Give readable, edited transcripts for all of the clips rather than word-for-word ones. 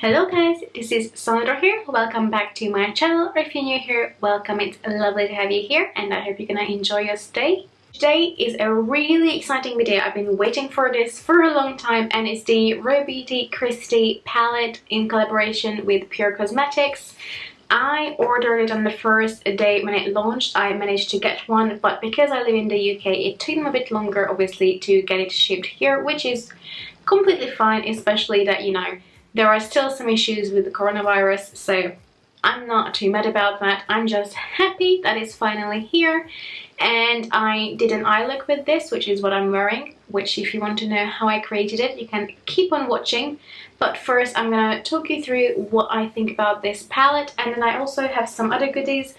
Hello guys, this is Sandra here. Welcome back to my channel, or if you're new here, welcome. It's lovely to have you here and I hope you're gonna enjoy your stay. Today is a really exciting video. I've been waiting for this for a long time, and it's the RawBeautyKristi palette in collaboration with Pure Cosmetics. I ordered it on the first day when it launched. I managed to get one, but because I live in the UK, it took them a bit longer obviously to get it shipped here, which is completely fine, especially that, you know, there are still some issues with the coronavirus, so I'm not too mad about that. I'm just happy that it's finally here. And I did an eye look with this, which is what I'm wearing, which if you want to know how I created it, you can keep on watching. But first I'm gonna talk you through what I think about this palette, and then I also have some other goodies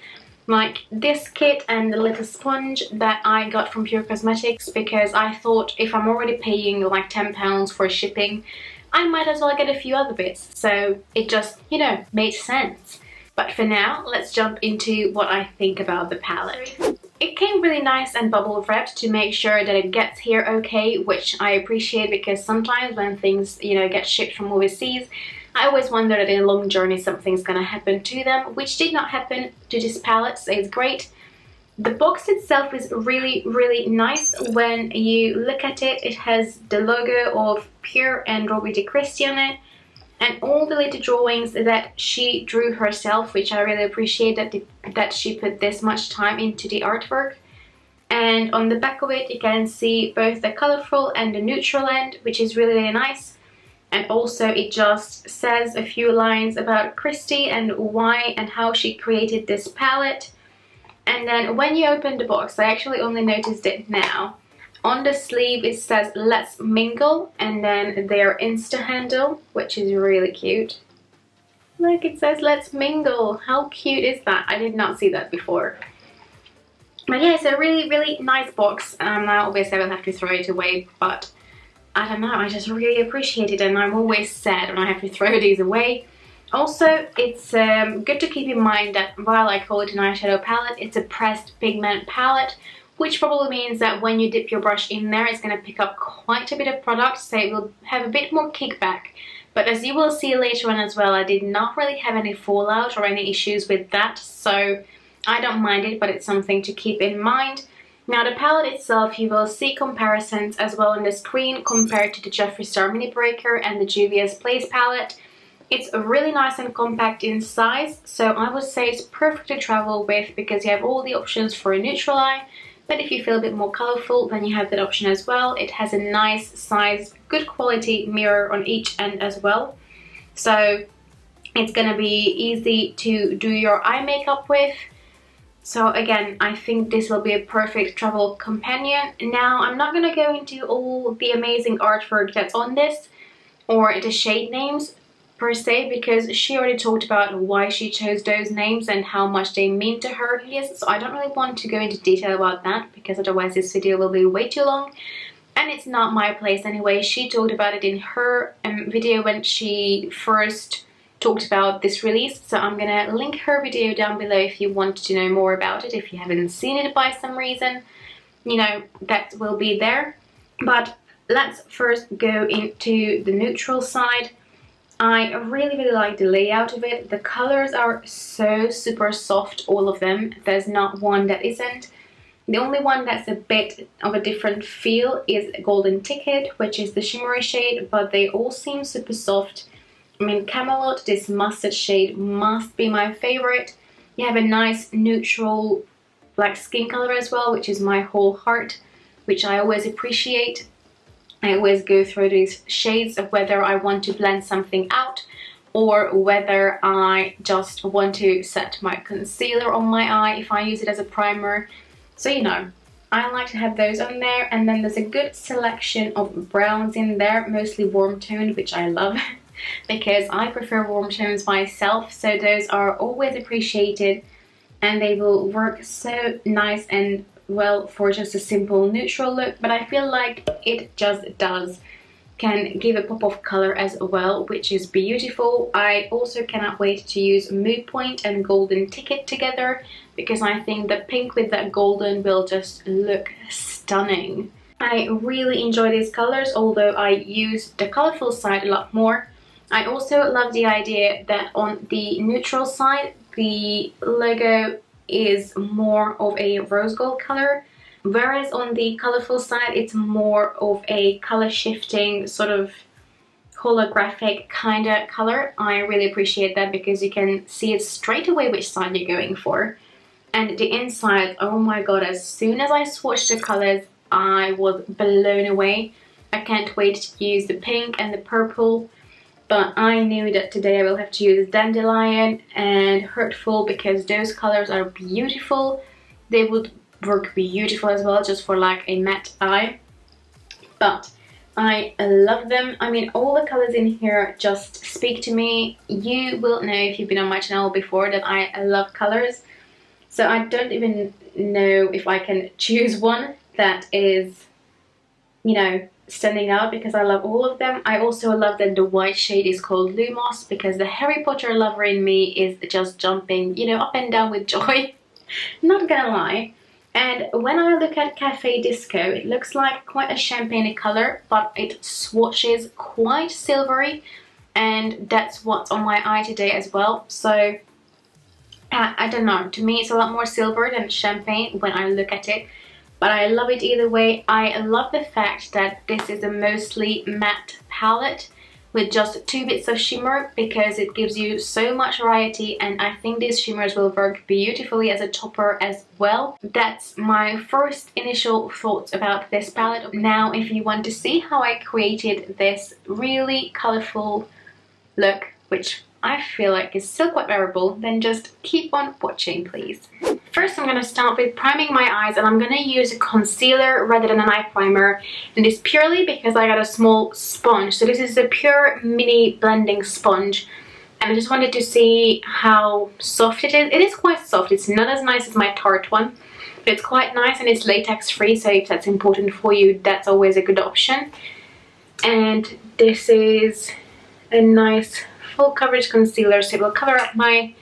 like this kit and the little sponge that I got from Pure Cosmetics, because I thought if I'm already paying like £10 for shipping, I might as well get a few other bits, so it just, you know, made sense. But for now, let's jump into what I think about the palette. It came really nice and bubble wrapped to make sure that it gets here okay, which I appreciate, because sometimes when things, you know, get shipped from overseas, I always wonder that in a long journey something's gonna happen to them, which did not happen to this palette, so it's great. The box itself is really nice. When you look at it, it has the logo of Pure and RawBeautyKristi on it, and all the little drawings that she drew herself, which I really appreciate that she put this much time into the artwork. And on the back of it you can see both the colorful and the neutral end, which is really nice. And also it just says a few lines about Kristi and why and how she created this palette. And then when you open the box, I actually only noticed it now, on the sleeve it says "Let's Mingle" and then their Insta handle, which is really cute. Look, it says "Let's Mingle." How cute is that? I did not see that before. But yeah, it's a really nice box. Now obviously I will have to throw it away, but I don't know, I just really appreciate it, and I'm always sad when I have to throw these away. Also, it's good to keep in mind that while I call it an eyeshadow palette, it's a pressed pigment palette, which probably means that when you dip your brush in there, it's going to pick up quite a bit of product, so it will have a bit more kickback. But as you will see later on as well, I did not really have any fallout or any issues with that, so I don't mind it, but it's something to keep in mind. Now the palette itself, you will see comparisons as well on the screen compared to the Jeffree Star Mini Breaker and the Juvia's Place palette. It's really nice and compact in size, so I would say it's perfect to travel with because you have all the options for a neutral eye. But if you feel a bit more colourful, then you have that option as well. It has a nice size, good quality mirror on each end as well. So it's gonna be easy to do your eye makeup with. So again, I think this will be a perfect travel companion. Now, I'm not gonna go into all the amazing artwork that's on this or the shade names per se, because she already talked about why she chose those names and how much they mean to her. Yes, so I don't really want to go into detail about that because otherwise this video will be way too long, and it's not my place anyway. She talked about it in her video when she first talked about this release, so I'm gonna link her video down below if you want to know more about it. If you haven't seen it by some reason, you know, that will be there. But let's first go into the neutral side. I really like the layout of it. The colors are so super soft, all of them. There's not one that isn't. The only one that's a bit of a different feel is Golden Ticket, which is the shimmery shade, but they all seem super soft. I mean, Camelot, this mustard shade, must be my favorite. You have a nice neutral black skin color as well, which is my whole heart, which I always appreciate. I always go through these shades of whether I want to blend something out or whether I just want to set my concealer on my eye if I use it as a primer. So, you know, I like to have those on there. And then there's a good selection of browns in there, mostly warm toned, which I love because I prefer warm tones myself. So those are always appreciated, and they will work so nice and well for just a simple neutral look, but I feel like it just can give a pop of color as well, which is beautiful. I also cannot wait to use Mood Point and Golden Ticket together, because I think the pink with that golden will just look stunning. I really enjoy these colors, although I use the colorful side a lot more. I also love the idea that on the neutral side, the logo is more of a rose gold color, whereas on the colorful side, it's more of a color shifting sort of holographic kind of color. I really appreciate that because you can see it straight away which side you're going for. And the inside, oh my god, as soon as I swatched the colors, I was blown away. I can't wait to use the pink and the purple, but I knew that today I will have to use Dandelion and Hurtful because those colors are beautiful. They would work beautiful as well, just for like a matte eye. But I love them. I mean, all the colors in here just speak to me. You will know if you've been on my channel before that I love colors. So I don't even know if I can choose one that is, you know, standing out because I love all of them. I also love that the white shade is called Lumos because the Harry Potter lover in me is just jumping, you know, up and down with joy. Not gonna lie. And when I look at Cafe Disco, it looks like quite a champagne color, but it swatches quite silvery, and that's what's on my eye today as well. So I don't know, to me it's a lot more silver than champagne when I look at it, but I love it either way. I love the fact that this is a mostly matte palette with just 2 bits of shimmer because it gives you so much variety, and I think these shimmers will work beautifully as a topper as well. That's my first initial thoughts about this palette. Now if you want to see how I created this really colourful look, which I feel like is still quite wearable, then just keep on watching please. First I'm going to start with priming my eyes, and I'm going to use a concealer rather than an eye primer, and it's purely because I got a small sponge. So this is a pure mini blending sponge, and I just wanted to see how soft it is. It is quite soft. It's not as nice as my Tarte one, but it's quite nice, and it's latex free, so if that's important for you, that's always a good option. And this is a nice full coverage concealer, so it will cover up my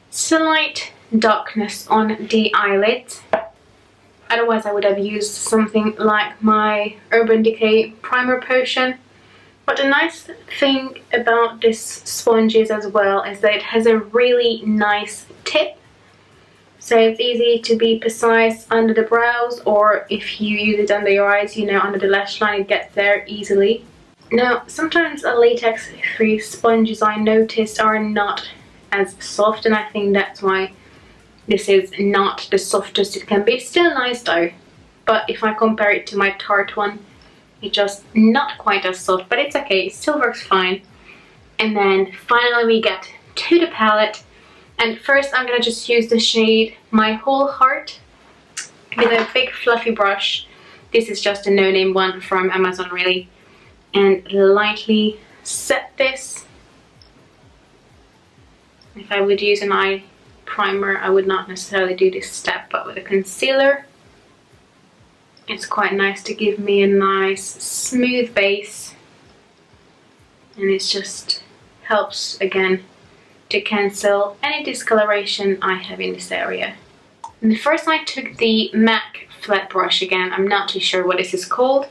slight darkness on the eyelids. Otherwise I would have used something like my Urban Decay primer potion. But the nice thing about this sponge is as well is that it has a really nice tip, so it's easy to be precise under the brows, or if you use it under your eyes, you know, under the lash line, it gets there easily. Now sometimes latex free sponges I noticed are not as soft, and I think that's why this is not the softest it can be. Still nice though, but if I compare it to my Tarte one, it's just not quite as soft, but it's okay, it still works fine. And then finally we get to the palette, and first I'm gonna just use the shade My Whole Heart with a big fluffy brush. This is just a no-name one from Amazon really, and lightly set this. If I would use an eye primer, I would not necessarily do this step, but with a concealer it's quite nice to give me a nice smooth base, and it just helps again to cancel any discoloration I have in this area. And first I took the MAC flat brush again, I'm not too sure what this is called,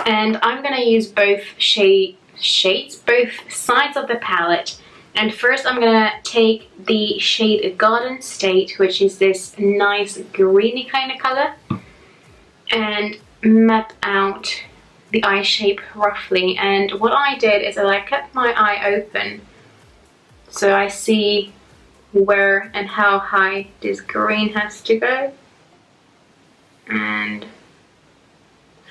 and I'm gonna use both shades, both sides of the palette. And first I'm gonna take the shade Garden State, which is this nice greeny kind of color, and map out the eye shape roughly. And what I did is that I kept my eye open so I see where and how high this green has to go. And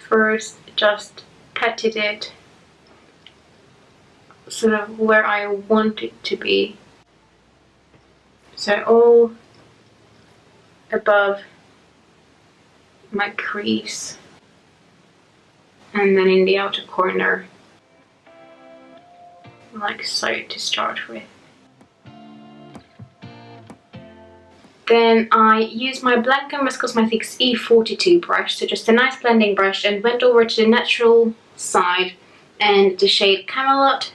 first just patted it sort of where I want it to be. So all above my crease, and then in the outer corner, like so, to start with. Then I used my Blank Canvas Cosmetics E42 brush, so just a nice blending brush, and went over to the natural side and the shade Camelot,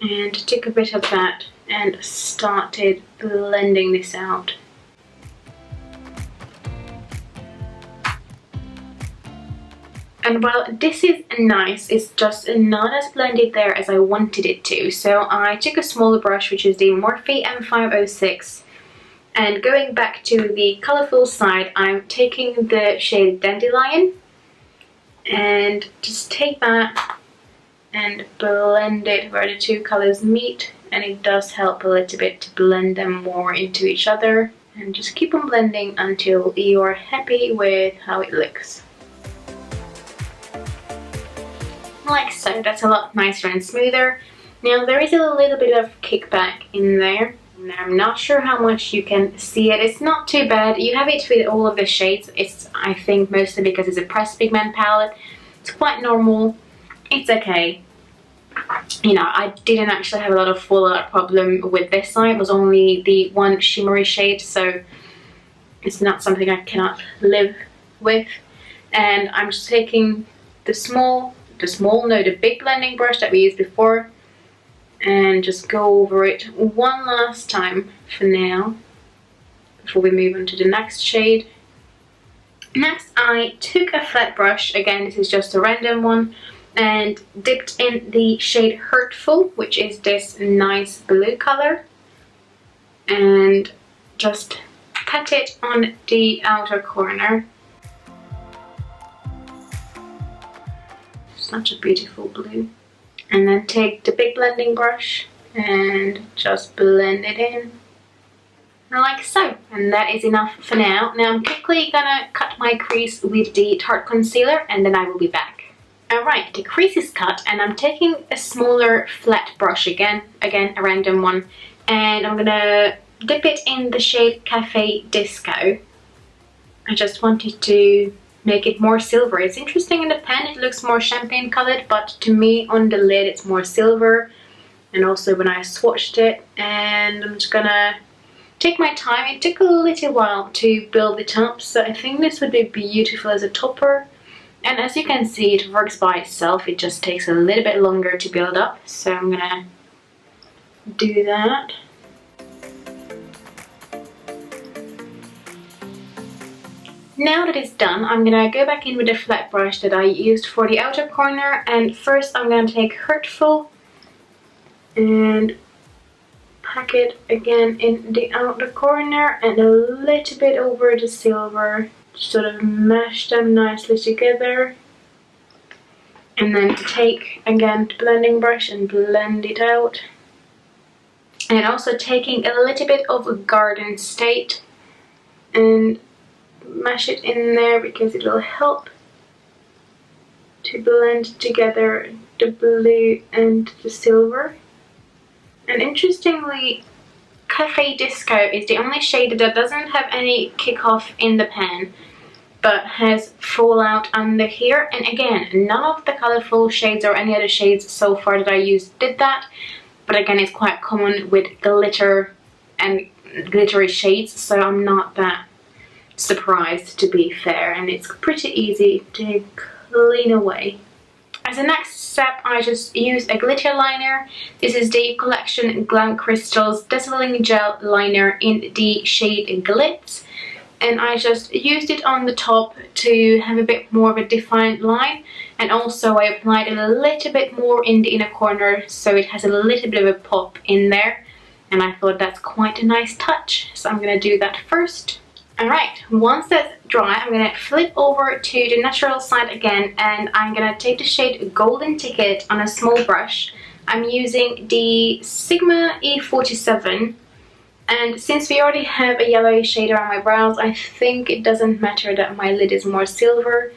and took a bit of that and started blending this out. And while this is nice, it's just not as blended there as I wanted it to. So I took a smaller brush, which is the Morphe M506, and going back to the colourful side, I'm taking the shade Dandelion and just take that and blend it where the two colours meet, and it does help a little bit to blend them more into each other, and just keep on blending until you're happy with how it looks. Like so. That's a lot nicer and smoother. Now there is a little bit of kickback in there. I'm not sure how much you can see it. It's not too bad. You have it with all of the shades. It's, I think, mostly because it's a pressed pigment palette. It's quite normal. It's okay. You know, I didn't actually have a lot of fallout problem with this side. It was only the one shimmery shade, so it's not something I cannot live with. And I'm just taking the big blending brush that we used before, and just go over it one last time for now before we move on to the next shade. Next, I took a flat brush, again this is just a random one, and dipped in the shade Hurtful, which is this nice blue color, and just pat it on the outer corner. Such a beautiful blue. And then take the big blending brush and just blend it in like so. And that is enough for now. Now I'm quickly gonna cut my crease with the Tarte concealer, and then I will be back. Alright, the crease is cut, and I'm taking a smaller flat brush again a random one, and I'm gonna dip it in the shade Cafe Disco. I just wanted to make it more silver. It's interesting in the pen, it looks more champagne colored, but to me on the lid it's more silver, and also when I swatched it. And I'm just gonna take my time. It took a little while to build it up, so I think this would be beautiful as a topper. And as you can see, it works by itself. It just takes a little bit longer to build up, so I'm gonna do that. Now that it's done, I'm gonna go back in with the flat brush that I used for the outer corner, and first I'm gonna take Hurtful and pack it again in the outer corner and a little bit over the silver. Sort of mash them nicely together, and then take again the blending brush and blend it out. And also taking a little bit of Garden State and mash it in there, because it will help to blend together the blue and the silver. And interestingly, Cafe Disco is the only shade that doesn't have any kickoff in the pen, but has fallout under here. And again, none of the colourful shades or any other shades so far that I used did that. But again, it's quite common with glitter and glittery shades, so I'm not that surprised, to be fair, and it's pretty easy to clean away. As a next step, I just use a glitter liner. This is the Collection Glam Crystals Dazzling Gel Liner in the shade Glitz. And I just used it on the top to have a bit more of a defined line, and also I applied a little bit more in the inner corner so it has a little bit of a pop in there, and I thought that's quite a nice touch, so I'm going to do that first. Alright, once that's dry, I'm going to flip over to the natural side again, and I'm going to take the shade Golden Ticket on a small brush. I'm using the Sigma E47. And since we already have a yellowy shade around my brows, I think it doesn't matter that my lid is more silver.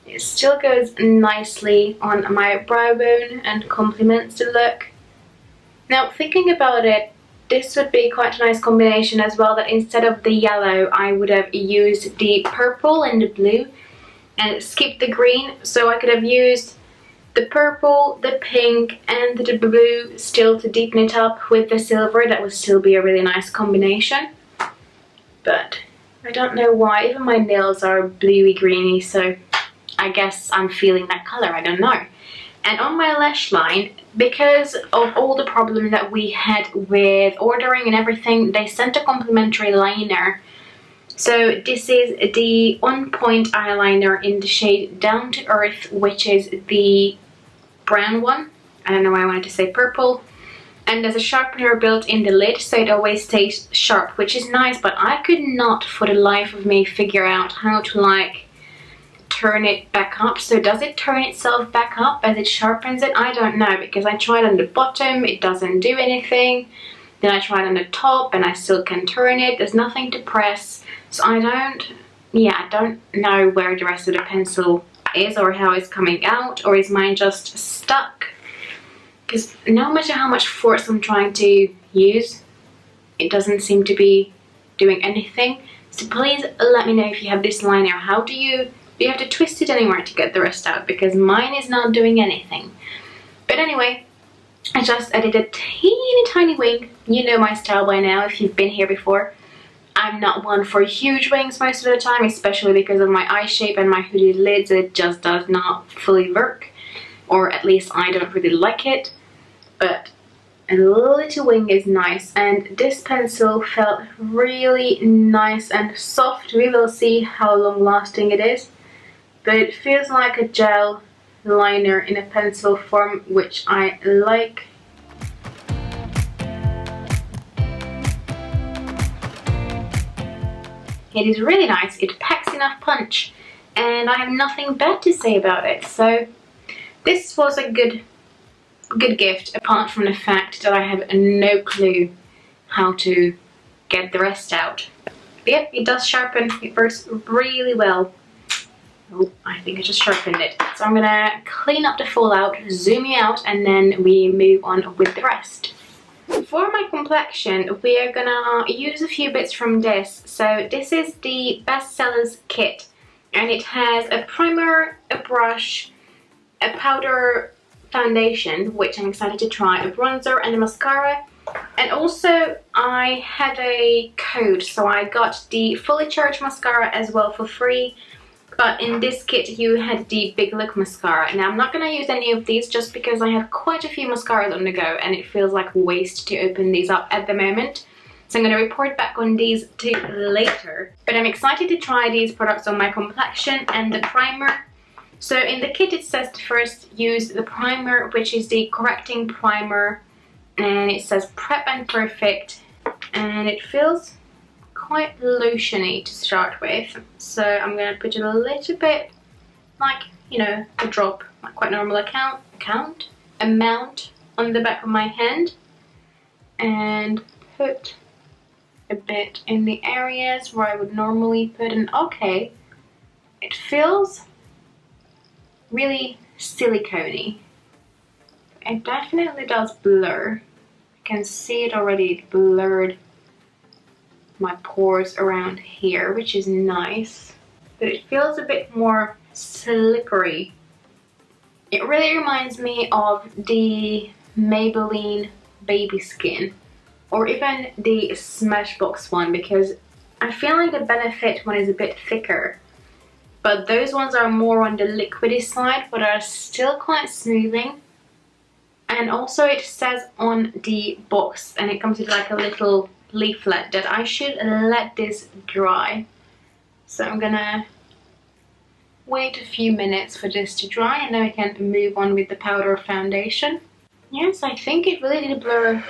It still goes nicely on my brow bone and complements the look. Now, thinking about it, this would be quite a nice combination as well, that instead of the yellow, I would have used the purple and the blue and skipped the green. So I could have used the purple, the pink and the blue still to deepen it up with the silver. That would still be a really nice combination. But I don't know why, even my nails are bluey greeny, so I guess I'm feeling that colour, I don't know. And on my lash line, because of all the problem that we had with ordering and everything, they sent a complimentary liner. So this is the On Point eyeliner in the shade Down to Earth, which is the brown one. I don't know why I wanted to say purple. And there's a sharpener built in the lid, so it always stays sharp, which is nice, but I could not for the life of me figure out how to like turn it back up. So does it turn itself back up as it sharpens it? I don't know, because I tried on the bottom, it doesn't do anything. Then I tried on the top and I still can turn it. There's nothing to press. So I don't know where the rest of the pencil is or how it's coming out, or is mine just stuck? Because no matter how much force I'm trying to use, it doesn't seem to be doing anything. So please let me know if you have this liner. How do you have to twist it anywhere to get the rest out? Because mine is not doing anything. But anyway, I just added a teeny tiny wing. You know my style by now if you've been here before. I'm not one for huge wings most of the time, especially because of my eye shape and my hooded lids. It just does not fully work, or at least I don't really like it. But a little wing is nice, and this pencil felt really nice and soft. We will see how long lasting it is, but it feels like a gel liner in a pencil form, which I like. It is really nice, it packs enough punch, and I have nothing bad to say about it. So this was a good gift, apart from the fact that I have no clue how to get the rest out. But yeah, it does sharpen, it works really well. Oh, I think I just sharpened it. So I'm gonna clean up the fallout, zoom you out, and then we move on with the rest. For my complexion, we are gonna use a few bits from this. So this is the Bestsellers kit, and it has a primer, a brush, a powder foundation, which I'm excited to try, a bronzer and a mascara. And also I had a code, so I got the fully charged mascara as well for free. But in this kit you had the Big Look mascara. Now I'm not going to use any of these just because I have quite a few mascaras on the go and it feels like a waste to open these up at the moment. So I'm going to report back on these two later. But I'm excited to try these products on my complexion and the primer. So in the kit it says to first use the primer, which is the correcting primer. And it says Prep and Perfect. And it feels quite lotiony to start with, so I'm going to put a little bit, like, you know, a drop, like quite normal amount on the back of my hand, and put a bit in the areas where I would normally put an okay. It feels really silicone-y. It definitely does blur. I can see it already, it blurred my pores around here, which is nice, but it feels a bit more slippery. It really reminds me of the Maybelline Baby Skin, or even the Smashbox one, because I feel like the Benefit one is a bit thicker, but those ones are more on the liquidy side, but are still quite smoothing. And also it says on the box, and it comes with like a little leaflet, that I should let this dry. So I'm gonna wait a few minutes for this to dry, and then we can move on with the powder foundation. Yes, I think it really did blur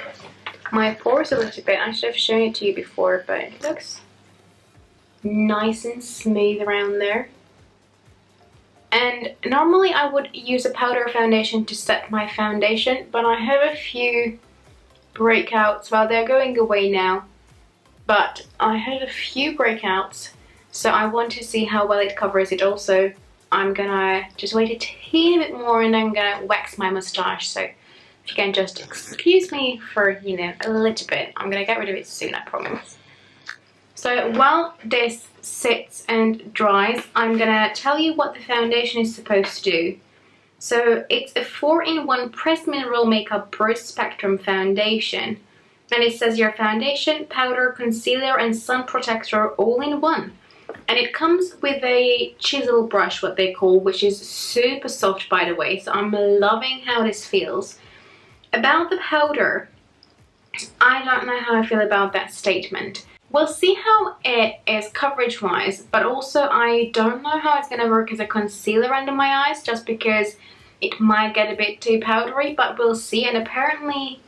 my pores a little bit. I should have shown it to you before, but it looks nice and smooth around there. And normally I would use a powder foundation to set my foundation, but I have a few breakouts. Well, they're going away now, but I had a few breakouts, so I want to see how well it covers it. Also, I'm gonna just wait a teeny bit more, and I'm gonna wax my mustache. So if you can just excuse me for, you know, a little bit. I'm gonna get rid of it soon, I promise. So while this sits and dries, I'm gonna tell you what the foundation is supposed to do. So it's a 4-in-1 Pressed Mineral Makeup Broad Spectrum Foundation. And it says your foundation, powder, concealer and sun protector all in one. And it comes with a chisel brush, what they call, which is super soft, by the way. So I'm loving how this feels. About the powder, I don't know how I feel about that statement. We'll see how it is coverage wise, but also I don't know how it's going to work as a concealer under my eyes, just because it might get a bit too powdery, but we'll see. And apparently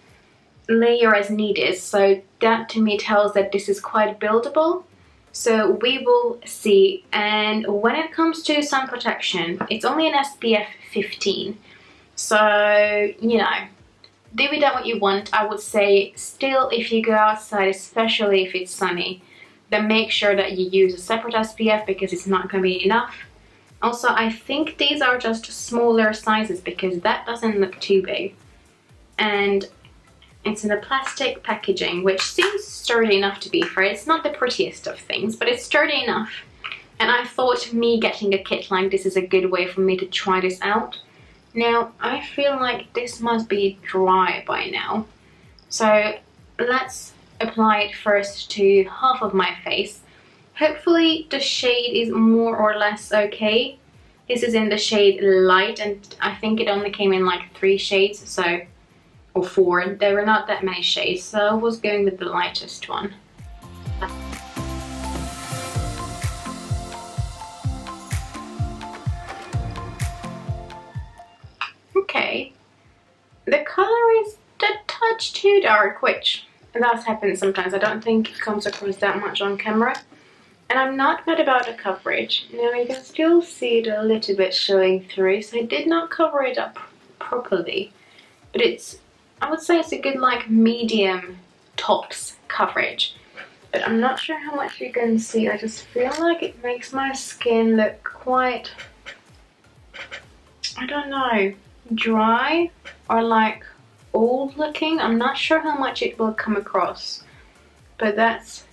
layer as needed, so that to me tells that this is quite buildable, so we will see. And when it comes to sun protection, it's only an SPF 15, so you know, do with that what you want. I would say still, if you go outside, especially if it's sunny, then make sure that you use a separate SPF, because it's not going to be enough. Also, I think these are just smaller sizes, because that doesn't look too big, and it's in a plastic packaging, which seems sturdy enough to be fair. It's not the prettiest of things, but it's sturdy enough. And I thought me getting a kit like this is a good way for me to try this out. Now, I feel like this must be dry by now. So let's apply it first to half of my face. Hopefully the shade is more or less okay. This is in the shade light, and I think it only came in like 3 shades, so, or 4. There were not that many shades, so I was going with the lightest one. Okay, the color is a touch too dark, which does happen sometimes. I don't think it comes across that much on camera. And I'm not mad about the coverage. Now you can still see it a little bit showing through, so I did not cover it up properly. But it's, I would say it's a good like medium tops coverage. But I'm not sure how much you can see. I just feel like it makes my skin look quite, I don't know, dry or like old looking. I'm not sure how much it will come across, but that's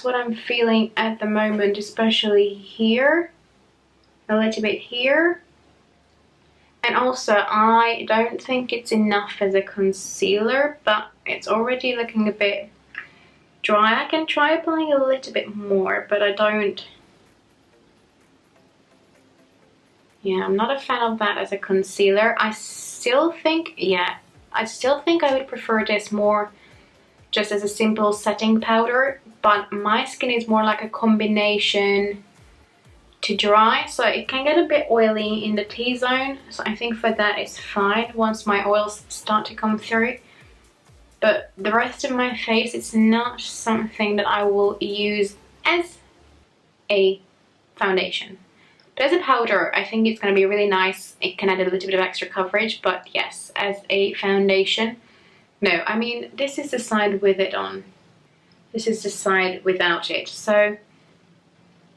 what I'm feeling at the moment, especially here, a little bit here. And also I don't think it's enough as a concealer, but it's already looking a bit dry. I can try applying a little bit more, but I don't. Yeah, I'm not a fan of that as a concealer. I still think, yeah, I still think I would prefer this more just as a simple setting powder, but my skin is more like a combination to dry, so it can get a bit oily in the T-zone, so I think for that it's fine once my oils start to come through. But the rest of my face, it's not something that I will use as a foundation. But as a powder, I think it's going to be really nice. It can add a little bit of extra coverage, but yes, as a foundation, no. I mean, this is the side with it on. This is the side without it. So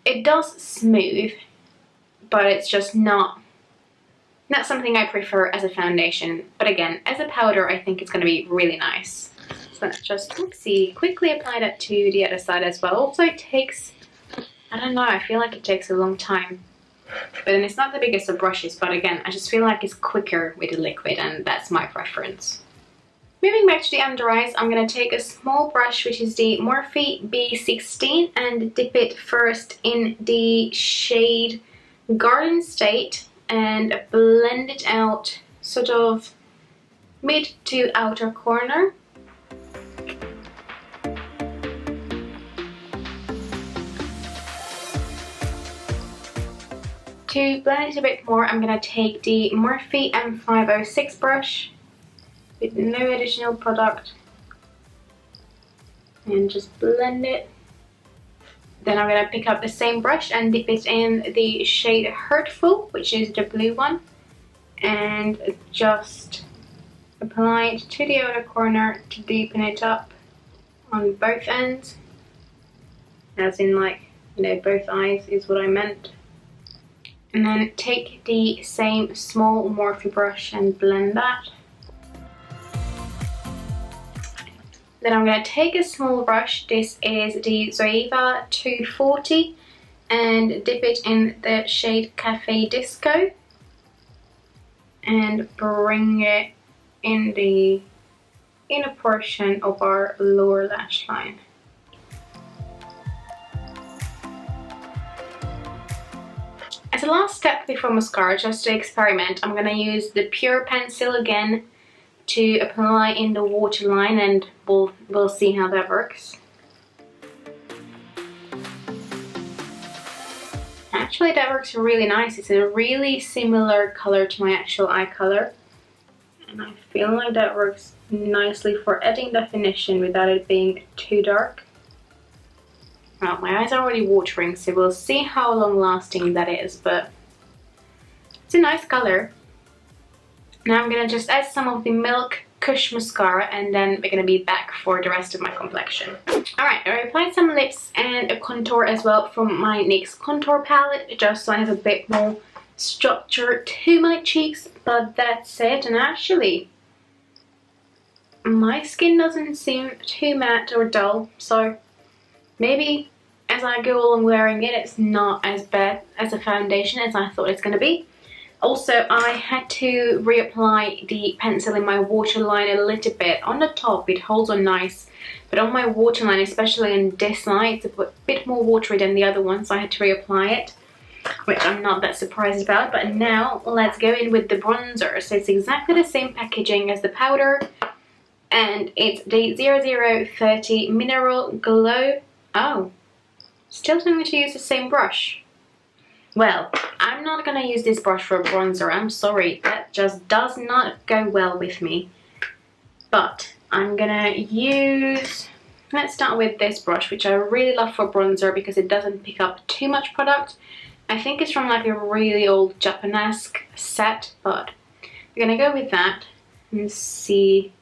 it does smooth, but it's just not something I prefer as a foundation. But again, as a powder, I think it's going to be really nice. So let's just, oopsie, quickly apply that to the other side as well. Also, it takes, I don't know, I feel like it takes a long time. But then it's not the biggest of brushes, but again, I just feel like it's quicker with the liquid, and that's my preference. Moving back to the under eyes, I'm going to take a small brush, which is the Morphe B16, and dip it first in the shade Garden State and blend it out sort of mid to outer corner. To blend it a bit more, I'm going to take the Morphe M506 brush with no additional product and just blend it. Then I'm going to pick up the same brush and dip it in the shade Hurtful, which is the blue one, and just apply it to the outer corner to deepen it up on both ends, as in like, you know, both eyes is what I meant. And then take the same small Morphe brush and blend that. Then I'm going to take a small brush, this is the Zoeva 240, and dip it in the shade Cafe Disco and bring it in the inner portion of our lower lash line. As a last step before mascara, just to experiment, I'm going to use the Pure Pencil again to apply in the waterline, and we'll see how that works. Actually, that works really nice. It's a really similar color to my actual eye color. And I feel like that works nicely for adding definition without it being too dark. Well, my eyes are already watering, so we'll see how long lasting that is, but it's a nice color. Now I'm gonna just add some of the Milk Kush mascara, and then we're gonna be back for the rest of my complexion. Alright, I applied some lips and a contour as well from my NYX contour palette, just so I have a bit more structure to my cheeks, but that's it. And actually, my skin doesn't seem too matte or dull, so maybe as I go along wearing it, it's not as bad as a foundation as I thought it's gonna be. Also, I had to reapply the pencil in my waterline a little bit. On the top, it holds on nice, but on my waterline, especially on this side, it's a bit more watery than the other one, so I had to reapply it, which I'm not that surprised about. But now, let's go in with the bronzer. So it's exactly the same packaging as the powder, and it's the 0030 Mineral Glow. Oh, still telling me to use the same brush. Well, I'm not gonna use this brush for a bronzer, I'm sorry, that just does not go well with me. But I'm gonna use, let's start with this brush, which I really love for bronzer because it doesn't pick up too much product. I think it's from like a really old Japanesque set, but we're gonna go with that and see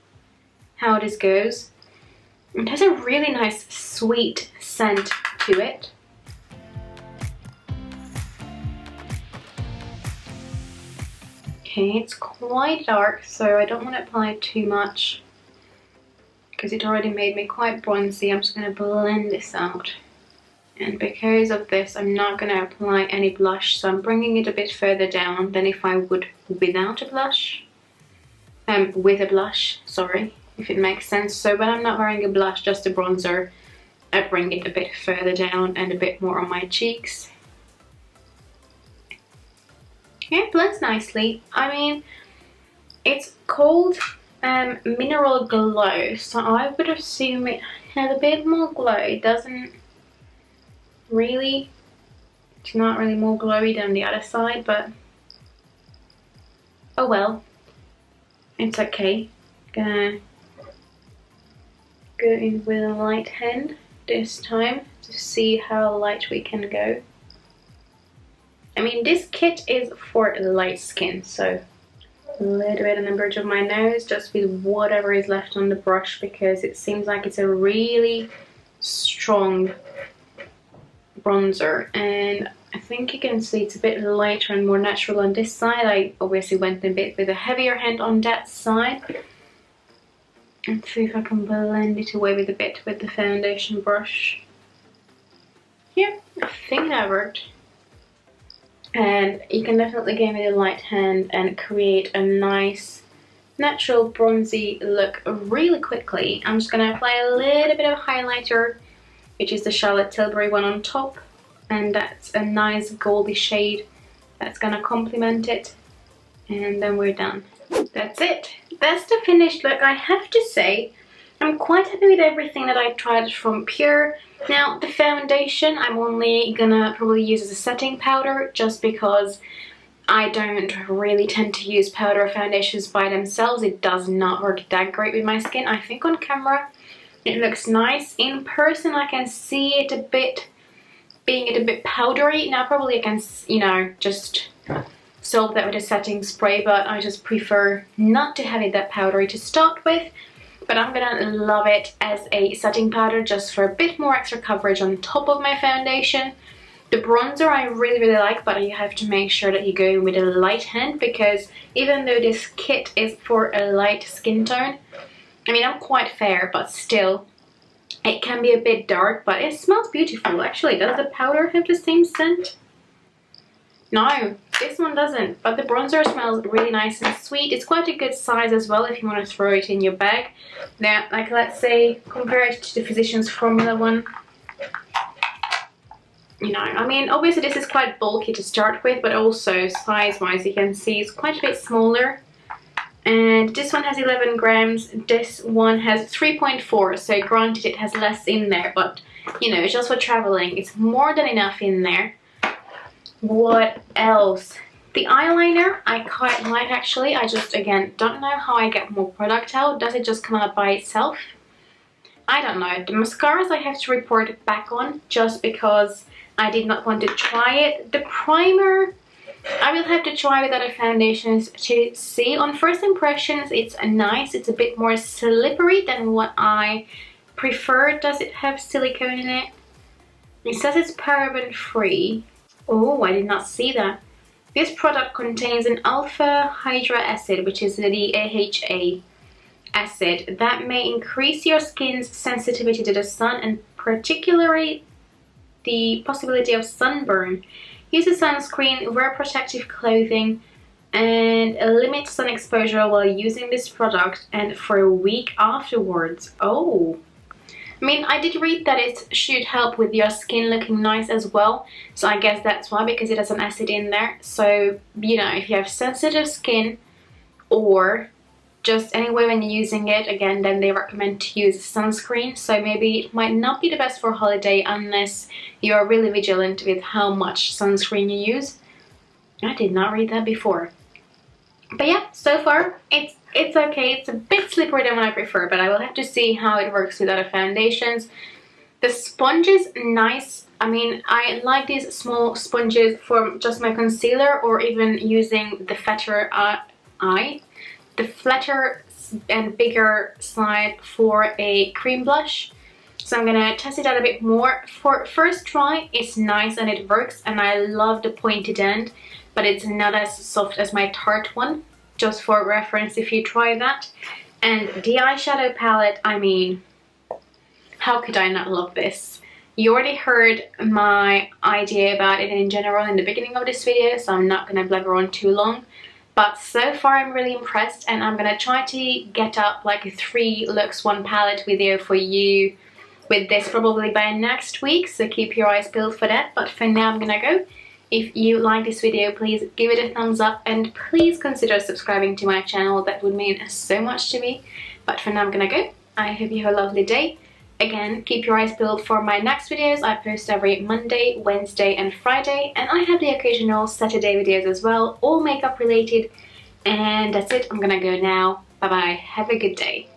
how this goes. It has a really nice sweet scent to it. Okay, it's quite dark, so I don't want to apply too much because it already made me quite bronzy. I'm just going to blend this out. And because of this, I'm not going to apply any blush, so I'm bringing it a bit further down than if I would without a blush. With a blush, sorry, if it makes sense. So when I'm not wearing a blush, just a bronzer, I bring it a bit further down and a bit more on my cheeks. Yeah, it blends nicely. I mean, it's called Mineral Glow, so I would assume it has a bit more glow. It doesn't really, it's not really more glowy than the other side, but oh well, it's okay. Gonna go in with a light hand this time to see how light we can go. I mean, this kit is for light skin, so a little bit on the bridge of my nose, just with whatever is left on the brush, because it seems like it's a really strong bronzer, and I think you can see it's a bit lighter and more natural on this side. I obviously went a bit with a heavier hand on that side. Let's see if I can blend it away with a bit with the foundation brush. Yeah, I think that worked. And you can definitely give it a light hand and create a nice natural bronzy look really quickly. I'm just going to apply a little bit of highlighter, which is the Charlotte Tilbury one on top, and that's a nice goldy shade that's going to complement it, and then we're done. That's it. That's the finished look. I have to say, I'm quite happy with everything that I tried from Pure. Now, the foundation I'm only gonna probably use as a setting powder, just because I don't really tend to use powder foundations by themselves. It does not work that great with my skin. I think on camera it looks nice. In person I can see it a bit, being a bit powdery. Now probably I can, you know, just solve that with a setting spray, but I just prefer not to have it that powdery to start with. But I'm gonna love it as a setting powder just for a bit more extra coverage on top of my foundation. The bronzer I really like, but you have to make sure that you go in with a light hand, because even though this kit is for a light skin tone, I mean, I'm quite fair, but still it can be a bit dark, but it smells beautiful. Actually, does the powder have the same scent? No, this one doesn't, but the bronzer smells really nice and sweet. It's quite a good size as well if you want to throw it in your bag. Now, like, let's say, compare it to the Physicians Formula one. You know, I mean, obviously this is quite bulky to start with, but also size-wise, you can see it's quite a bit smaller. And this one has 11 grams, this one has 3.4, so granted it has less in there, but, you know, just for traveling, it's more than enough in there. What else? The eyeliner I quite like actually. I just, again, don't know how I get more product out. Does it just come out by itself? I don't know. The mascaras I have to report back on just because I did not want to try it. The primer, I will have to try with other foundations to see. On first impressions, it's nice. It's a bit more slippery than what I prefer. Does it have silicone in it? It says it's paraben free. Oh, I did not see that. This product contains an alpha hydra acid, which is the AHA acid, that may increase your skin's sensitivity to the sun and particularly the possibility of sunburn. Use a sunscreen, wear protective clothing, and limit sun exposure while using this product and for a week afterwards. Oh, I mean, I did read that it should help with your skin looking nice as well, so I guess that's why, because it has an acid in there. So, you know, if you have sensitive skin or just anyway when you're using it, again, then they recommend to use sunscreen. So maybe it might not be the best for holiday unless you're really vigilant with how much sunscreen you use. I did not read that before. But yeah, so far it's okay. It's a bit slippery than what I prefer, but I will have to see how it works with other foundations. The sponge is nice. I mean, I like these small sponges for just my concealer or even using the flatter and bigger side for a cream blush. So I'm gonna test it out a bit more. For first try, it's nice and it works, and I love the pointed end, but it's not as soft as my Tarte one, just for reference if you try that. And the eyeshadow palette, I mean, how could I not love this? You already heard my idea about it in general in the beginning of this video, so I'm not gonna blabber on too long. But so far I'm really impressed, and I'm gonna try to get up like a 3 looks 1 palette video for you with this probably by next week, so keep your eyes peeled for that. But for now I'm gonna go. If you like this video, please give it a thumbs up and please consider subscribing to my channel. That would mean so much to me. But for now I'm gonna go. I hope you have a lovely day. Again, keep your eyes peeled for my next videos. I post every Monday, Wednesday and Friday, and I have the occasional Saturday videos as well, all makeup related. And that's it, I'm gonna go now. Bye bye, have a good day.